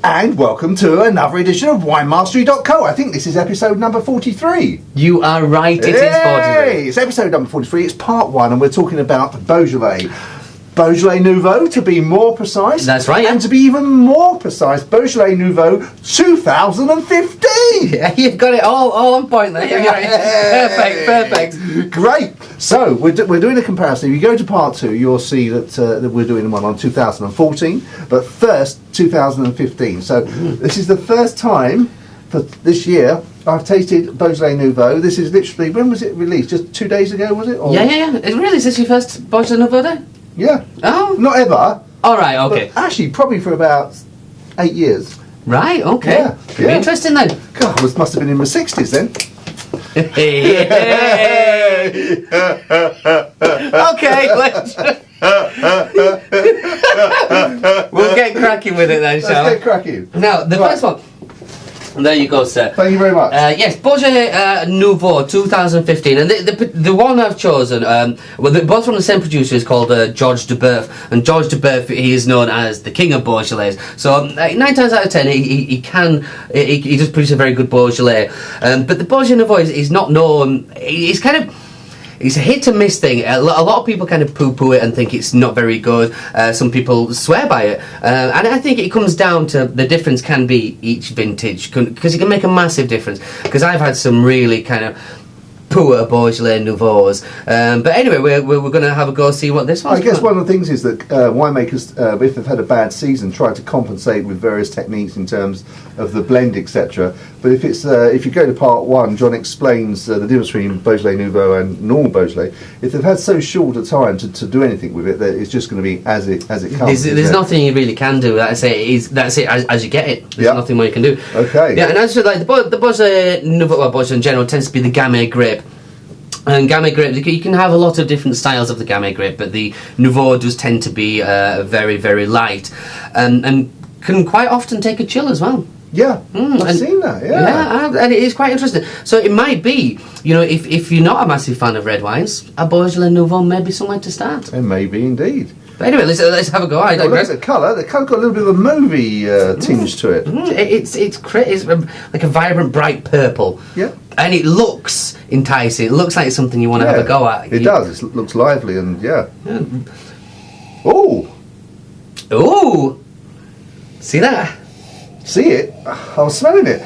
And welcome to another edition of WineMastery.co. I think this is episode number 43. You are right, it is 43. It's episode number 43, it's part 1, and we're talking about Beaujolais. Beaujolais Nouveau, to be more precise. That's right, yeah. And to be even more precise, Beaujolais Nouveau 2015! Yeah, you've got it all on point there. Perfect. Great. So, we're doing a comparison. If you go to part 2, you'll see that we're doing one on 2014, but first, 2015. So, this is the first time for this year I've tasted Beaujolais Nouveau. This is literally, when was it released? Just 2 days ago, was it? Or? Yeah. Is this your first Beaujolais Nouveau day? Yeah. Oh. Not ever. All right, okay. But actually, probably for about 8 years. Right, okay. Yeah. Could be interesting then. God, this must have been in my 60s then. Hey. Okay, we'll get cracking with it then, shall we? Let's get cracking. Now, the first one. There you go, sir. Thank you very much. Yes, Beaujolais Nouveau 2015, and the one I've chosen, they're both from the same producer, is called Georges Duboeuf, and Georges Duboeuf, he is known as the king of Beaujolais. So 9 times out of 10, he does produce a very good Beaujolais, but the Beaujolais Nouveau is not known. It's a hit and miss thing. A lot of people kind of poo-poo it and think it's not very good. Some people swear by it. And I think it comes down to the difference can be each vintage, because it can make a massive difference. Because I've had some really kind of poor Beaujolais Nouveaux. But anyway, we're going to have a go see what this one's I guess one of the things is that winemakers, if they've had a bad season, try to compensate with various techniques in terms of the blend, etc. But if you go to part 1, John explains the difference between Beaujolais Nouveau and normal Beaujolais. If they've had so short a time to do anything with it, that it's just going to be as it comes. There's nothing you really can do. That's it as you get it. There's nothing more you can do. Okay. Yeah, and as for like the Beaujolais Nouveau, well, Beaujolais in general tends to be the Gamay grape. And Gamay grape, you can have a lot of different styles of the Gamay grape, but the Nouveau does tend to be very, very light, and can quite often take a chill as well. Yeah, I've seen that, yeah. And it is quite interesting. So it might be, if you're not a massive fan of red wines, a Beaujolais Nouveau may be somewhere to start. It may be indeed. But anyway, let's have a go. Look at the colour. The colour's got a little bit of a movie tinge to it. It's like a vibrant, bright purple. Yeah. And it looks enticing. It looks like it's something you want to have a go at. It does. It looks lively and yeah. Ooh. See that? See it? I was smelling it.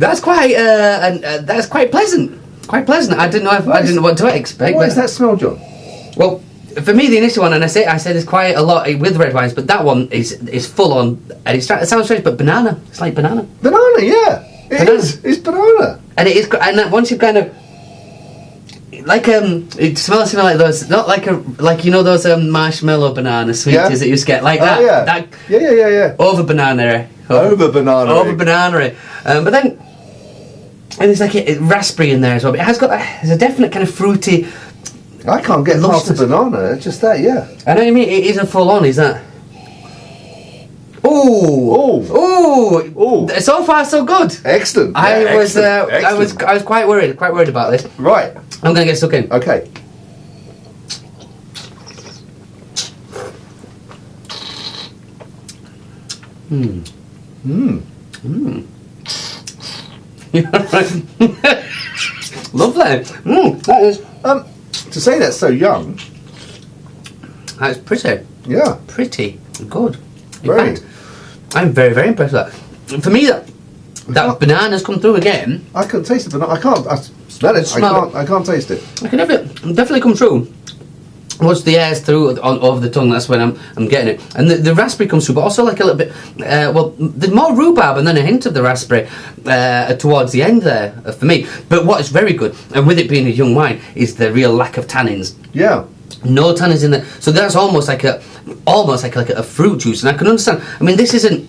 That's quite pleasant. Quite pleasant. I didn't know what to expect. What does that smell, John? Well, for me, the initial one, and I say there's quite a lot with red wines, but that one is full on, and it sounds strange, but banana. It's like banana. Banana, yeah. It is. It's banana. And it is, and once you kind of it smells to me like those, not like those marshmallow banana sweeties that you used to get, like that. Yeah. Over banana. Over banana. But then, and there's like a raspberry in there as well. But it has there's a definite kind of fruity. I can't get past the banana. It's just that, yeah. I know what you mean. It isn't full on, is that? Ooh. So far, so good. Excellent. I was quite worried about this. Right. I'm going to get stuck in. Okay. Lovely. That is. To say that's so young. That's pretty. Yeah. Pretty good. In Very. fact, I'm very, very impressed with that. For me, that banana's come through again. I can taste the banana. I can't. I smell it. I can't taste it. I can definitely come through. Once the air's through over the tongue, that's when I'm getting it. And the raspberry comes through, but also like a little bit. There's more rhubarb and then a hint of the raspberry towards the end there for me. But what is very good, and with it being a young wine, is the real lack of tannins. Yeah. No tannins in there, so that's almost like a fruit juice, and I can understand. I mean, this is a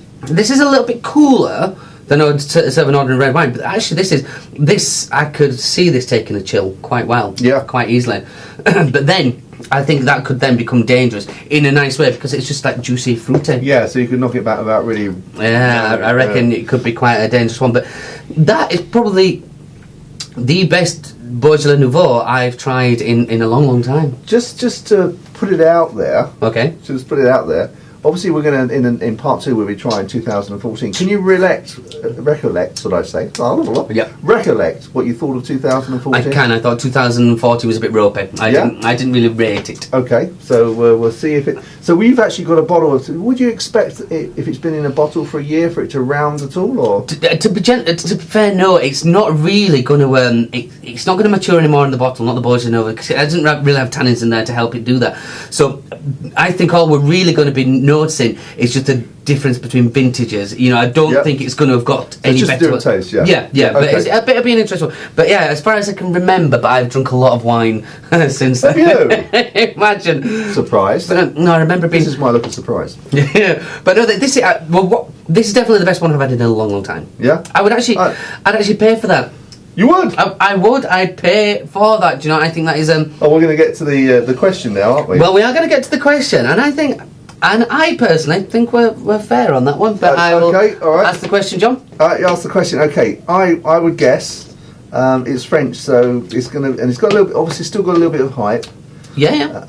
little bit cooler than I would serve an ordinary red wine, but actually this I could see this taking a chill quite well, quite easily. But then I think that could then become dangerous in a nice way because it's just like juicy, fruity. Yeah, so you could knock it back without really. Yeah, I reckon it could be quite a dangerous one, but that is probably the best Beaujolais Nouveau I've tried in a long, long time. Just to put it out there. Okay. Just put it out there. obviously we're going to in part 2 we'll be trying 2014. Can you recollect? Should I say? Yeah. Recollect what you thought of 2014. I can. I thought 2014 was a bit ropey. I didn't really rate it. Okay, so we'll see if it. So we've actually got a bottle of. Would you expect it, if it's been in a bottle for a year for it to round at all, or? To be fair, no, it's not really going to. It's not going to mature anymore in the bottle, not the Beaujolais Nouveau, because it doesn't really have tannins in there to help it do that. So I think all we're really going to be noticing is just the difference between vintages. You know, I don't think it's going to have got any just better. Just a taste, yeah. Yeah. Okay. But it'll be an interesting one. But yeah, as far as I can remember, but I've drunk a lot of wine since then. Have you? Imagine. Surprised? But no, I remember being. This is my look of surprise. Yeah, but no, this is this is definitely the best one I've had in a long time. Yeah. I'd actually pay for that. You would? I would. I'd pay for that. Do you know? I think that is. Oh, we're going to get to the question now, aren't we? Well, we are going to get to the question, and I personally think we're fair on that one. But I will ask the question, John. You ask the question. Okay, I would guess it's French, so it's going to, and it's got a little bit, obviously still got a little bit of hype. Yeah.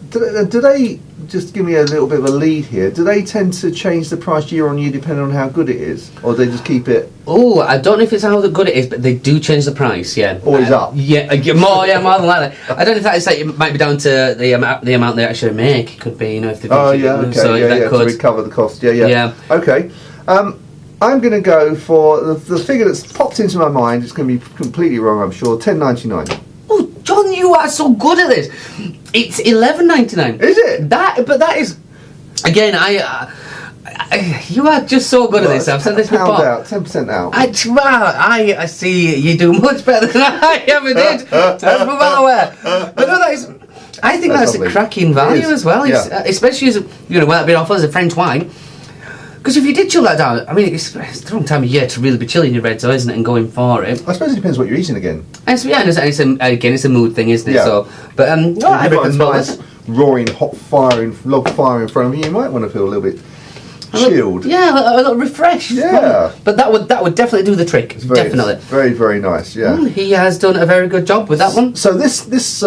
Do they just give me a little bit of a lead here? Do they tend to change the price year on year depending on how good it is, or do they just keep it? Oh, I don't know if it's how good it is, but they do change the price. Yeah, always up. Yeah, more than likely. I don't know if that's like it might be down to the amount they actually make. It could be, you know, if they. Oh yeah, okay, so to recover the cost. Yeah. Okay. I'm going to go for the figure that's popped into my mind. It's going to be completely wrong, I'm sure. $10.99. Oh, John, you are so good at this. It's $11.99. Is it? That is. Again, you are just so good at this. I've said this before. Out, 10% out. I see you do much better than I ever did. I'm well aware. But no, that is. I think that's a cracking value as well. Especially as well, being offered as a French wine. Because if you did chill that down, I mean, it's the wrong time of year to really be chilling your reds, though, isn't it, and going for it. I suppose it depends what you're eating again. It's a mood thing, isn't it? Yeah. So, but I reckon nice roaring hot log fire in front of you. You might want to feel a little bit chilled. A little refreshed. Yeah. But that would definitely do the trick. Definitely. Very, very nice. Yeah. He has done a very good job with that one. So this is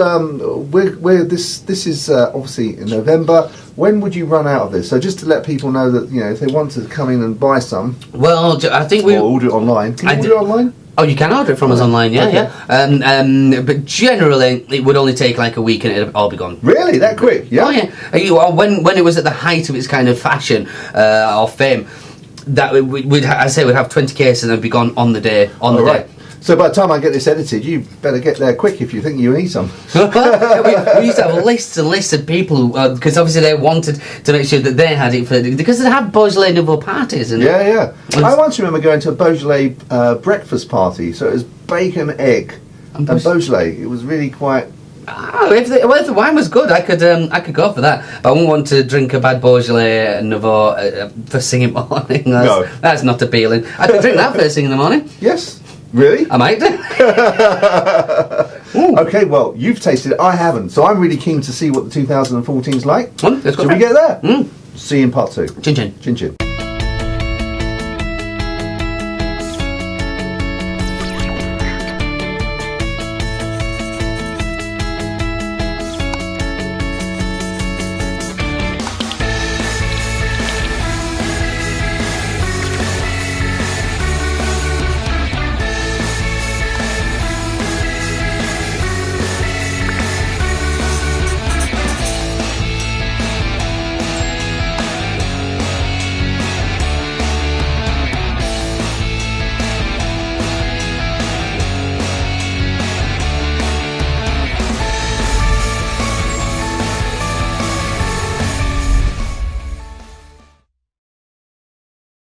obviously in November. When would you run out of this? So just to let people know that, if they want to come in and buy some. Well, I think we order it online. Can you order it online? Oh, you can order it from us online, yeah. But generally, it would only take like a week and it'd all be gone. Really? That quick? Yeah. Oh, yeah. When it was at the height of its kind of fashion or fame, that we'd have 20 cases and it'd be gone on the day. Day. So by the time I get this edited, you better get there quick if you think you need some. we used to have lists and lists of people because obviously they wanted to make sure that they had it because they have Beaujolais Nouveau parties. Yeah. I once remember going to a Beaujolais breakfast party. So it was bacon, egg, and Beaujolais. It was really quite. If the wine was good, I could go for that. But I wouldn't want to drink a bad Beaujolais Nouveau first thing in the morning. That's not appealing. I could drink that first thing in the morning. Yes. Really? I might do. Okay, well, you've tasted it. I haven't. So I'm really keen to see what the 2014's like. Let's go. Shall we get there? See you in part 2. Chin chin. Chin chin.